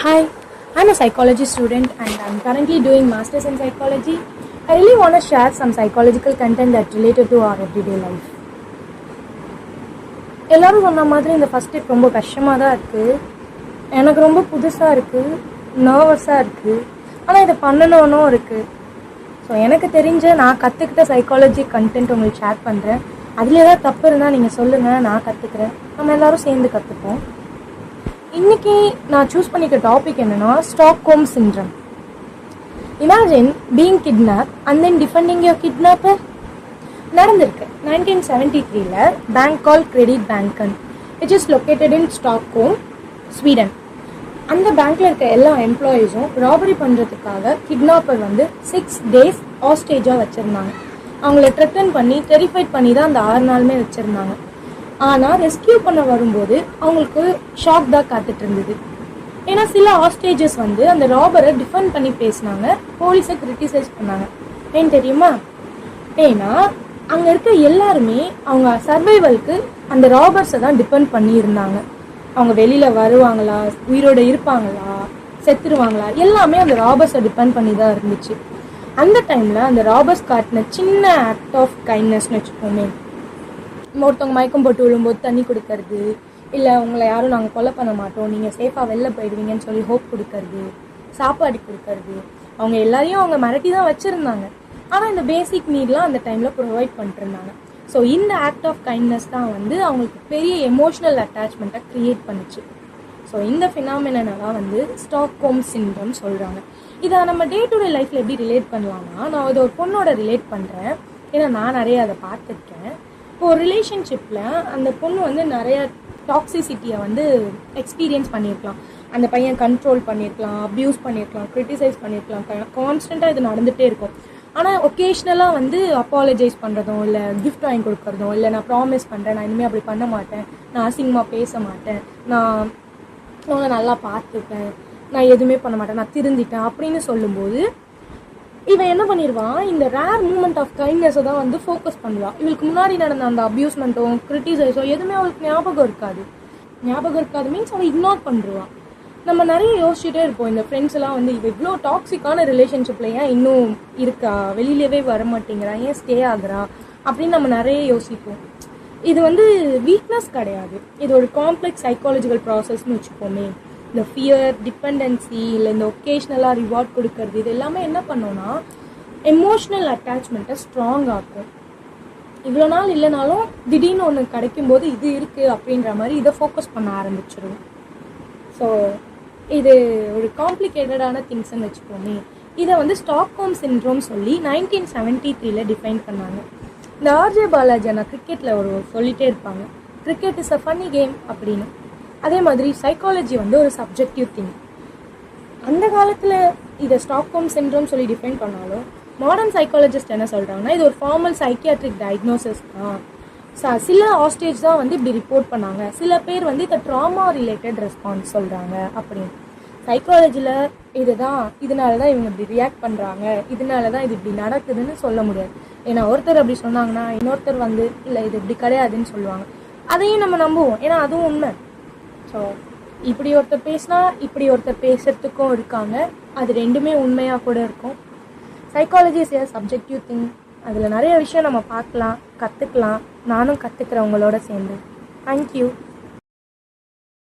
Hi, I'm a psychology student and I'm currently doing masters in psychology. I really want to share some psychological content that related to our everyday life. எல்லாரும் சொன்ன மாதிரி இந்த first step ரொம்ப கஷ்டமாக தான் இருக்குது. எனக்கு ரொம்ப புதுசாக இருக்குது, நர்வஸாக இருக்குது. ஆனால் இதை பண்ணணும்னும் இருக்குது. ஸோ எனக்கு தெரிஞ்ச நான் கற்றுக்கிட்ட சைக்காலஜி கண்டென்ட் உங்களுக்கு ஷேர் பண்ணுறேன். அதில் ஏதாவது தப்பு இருந்தால் நீங்கள் சொல்லுங்கள், நான் கற்றுக்குறேன். நம்ம எல்லோரும் சேர்ந்து கற்றுப்போம். இன்றைக்கி நான் சூஸ் பண்ணிக்க டாபிக் என்னென்னா Stockholm syndrome. Imagine being kidnap and then defending your kidnapper. நடந்திருக்கு 1973 bank call Kreditbanken which is located in Stockholm, Sweden. அந்த பேங்க்கில் இருக்க எல்லா எம்ப்ளாயீஸும் ராபரி பண்ணுறதுக்காக கிட்னாப்பர் 6 days ஹாஸ்டேஜாக வச்சுருந்தாங்க. அவங்கள த்ரெட்டன் பண்ணி டெரிஃபைட் பண்ணி தான் அந்த 6 நாளுமே வச்சுருந்தாங்க. ஆனால் ரெஸ்கியூ பண்ண வரும்போது அவங்களுக்கு ஷாக் தான் காத்துட்டு இருந்தது. ஏன்னா சில ஹாஸ்டேஜஸ் அந்த ராபரை டிஃபெண்ட் பண்ணி பேசினாங்க, போலீஸை கிரிட்டிசைஸ் பண்ணாங்க. ஏன்னு தெரியுமா? ஏன்னா அங்கே இருக்க எல்லாருமே அவங்க சர்வைவலுக்கு அந்த ராபர்ஸை தான் டிபெண்ட் பண்ணி இருந்தாங்க. அவங்க வெளியில் வருவாங்களா, உயிரோடு இருப்பாங்களா, செத்துருவாங்களா, எல்லாமே அந்த ராபர்ஸை டிபெண்ட் பண்ணி தான் இருந்துச்சு. அந்த டைமில் அந்த ராபர்ஸ் காட்டின சின்ன ஆக்ட் ஆஃப் கைண்ட்னஸ்னு வச்சுக்கோமே, ஒருத்தவங்க மயக்கம் போட்டு விழும்போது தண்ணி கொடுக்கறது, இல்லை உங்களை யாரும் நாங்கள் கொலை பண்ண மாட்டோம், நீங்கள் சேஃபாக வெளில போயிடுவீங்கன்னு சொல்லி ஹோப் கொடுக்கறது, சாப்பாடு கொடுக்கறது, அவங்க எல்லாரையும் அவங்க மிரட்டி தான் வச்சுருந்தாங்க. ஆனால் இந்த பேசிக் நீட்லாம் அந்த டைமில் ப்ரொவைட் பண்ணிட்டுருந்தாங்க. ஸோ இந்த ஆக்ட் ஆஃப் கைண்ட்னஸ் தான் அவங்களுக்கு பெரிய எமோஷ்னல் அட்டாச்மெண்ட்டை க்ரியேட் பண்ணுச்சு. ஸோ இந்த ஃபினாமினெல்லாம் ஸ்டாக்ஹோம் சிண்ட்ரம் சொல்கிறாங்க. இதை நம்ம டே டு டே லைஃப்பில் எப்படி ரிலேட் பண்ணலாம்னா, நான் இதை ஒரு பொண்ணோட ரிலேட் பண்ணுறேன். ஏன்னா நான் நிறைய அதை பார்த்துருக்கேன். இப்போ ஒரு ரிலேஷன்ஷிப்பில் அந்த பொண்ணு நிறைய டாக்ஸிசிட்டியை எக்ஸ்பீரியன்ஸ் பண்ணியிருக்கலாம். அந்த பையன் கண்ட்ரோல் பண்ணியிருக்கலாம், அப்யூஸ் பண்ணியிருக்கலாம், கிரிட்டிசைஸ் பண்ணியிருக்கலாம். கான்ஸ்டண்ட்டாக இது நடந்துகிட்டே இருக்கும். ஆனால் ஒகேஷ்னலாக அப்பாலஜைஸ் பண்ணுறதும், இல்லை கிஃப்ட் வாங்கி கொடுக்குறதும், இல்லை நான் ப்ராமிஸ் பண்ணுறேன், நான் இனிமேல் அப்படி பண்ண மாட்டேன், நான் அசிங்கமாக பேச மாட்டேன், நான் உங்களை நல்லா பார்த்துப்பேன், நான் எதுவுமே பண்ண மாட்டேன், நான் திருந்திட்டேன் அப்படின்னு சொல்லும்போது இவன் என்ன பண்ணிடுவான், இந்த ரேர் மூமெண்ட் ஆஃப் கைண்ட்னஸை தான் ஃபோக்கஸ் பண்ணுவான். இவளுக்கு முன்னாடி நடந்த அந்த அப்யூஸ்மெண்ட்டோ கிரிட்டிசைஸோ எதுவுமே அவளுக்கு ஞாபகம் இருக்காது. மீன்ஸ் அவள் இக்னோர் பண்ணுவான். நம்ம நிறைய யோசிச்சுட்டே இருப்போம், இந்த ஃப்ரெண்ட்ஸ் எல்லாம் இது இவ்வளோ டாக்ஸிக்கான ரிலேஷன்ஷிப்பில் ஏன் இன்னும் இருக்கா, வெளியிலவே வர மாட்டேங்கிறா, ஏன் ஸ்டே ஆகுறா அப்படின்னு நம்ம நிறைய யோசிப்போம். இது வீக்னஸ் கிடையாது, இது ஒரு காம்ப்ளெக்ஸ் சைக்காலஜிக்கல் ப்ராசஸ்ன்னு வச்சுப்போமே. இந்த ஃபியர், டிபெண்டன்சி, இல்லை இந்த ஒகேஷ்னலாக ரிவார்ட் கொடுக்கறது, இது எல்லாமே என்ன பண்ணோன்னா எமோஷ்னல் அட்டாச்மெண்ட்டை ஸ்ட்ராங் ஆக்கும். இவ்வளோ நாள் இல்லைனாலும் திடீர்னு ஒன்று கிடைக்கும்போது இது இருக்குது அப்படின்ற மாதிரி இதை ஃபோக்கஸ் பண்ண ஆரம்பிச்சிடும். ஸோ இது ஒரு காம்ப்ளிகேட்டடான திங்ஸ்ன்னு வச்சுக்கோமே. இதை ஸ்டாக்ஹோம் சிண்ட்ரோம் சொல்லி 1973 டிஃபைன் பண்ணாங்க. இந்த ஆர்ஜே பாலாஜி நான் கிரிக்கெட்டில் சொல்லிகிட்டே இருப்பாங்க, cricket is a funny game அப்படின்னு. அதே மாதிரி சைக்காலஜி ஒரு சப்ஜெக்டிவ் திங். அந்த காலத்தில் இதை ஸ்டாக்ஹோம் சிண்ட்ரோம் சொல்லி டிஃபைன் பண்ணாலும் மாடர்ன் சைக்காலஜிஸ்ட் என்ன சொல்கிறாங்கன்னா, இது ஒரு ஃபார்மல் சைக்கியாட்ரிக் டயக்னோசிஸ் தான். சில ஹாஸ்டேஜ் தான் இப்படி ரிப்போர்ட் பண்ணாங்க, சில பேர் இதை ட்ராமா ரிலேட்டட் ரெஸ்பான்ஸ் சொல்கிறாங்க அப்படின்னு. சைக்காலஜியில் இதுதான், இதனால தான் இவங்க இப்படி ரியாக்ட் பண்ணுறாங்க, இதனால தான் இது இப்படி நடக்குதுன்னு சொல்ல முடியாது. ஏன்னா ஒருத்தர் அப்படி சொன்னாங்கன்னா இன்னொருத்தர் இல்லை இது இப்படி கிடையாதுன்னு சொல்லுவாங்க. அதையும் நம்ம நம்புவோம், ஏன்னா அதுவும் உண்மை. ஸோ இப்படி ஒருத்தர் பேசினா இப்படி ஒருத்தர் பேசுறதுக்கும் இருக்காங்க, அது ரெண்டுமே உண்மையாக கூட இருக்கும். Psychology is a subjective thing. அதில் நிறைய விஷயம் நம்ம பார்க்கலாம், கற்றுக்கலாம். நானும் கற்றுக்கிறவங்களோட சேர்ந்து. தேங்க்யூ.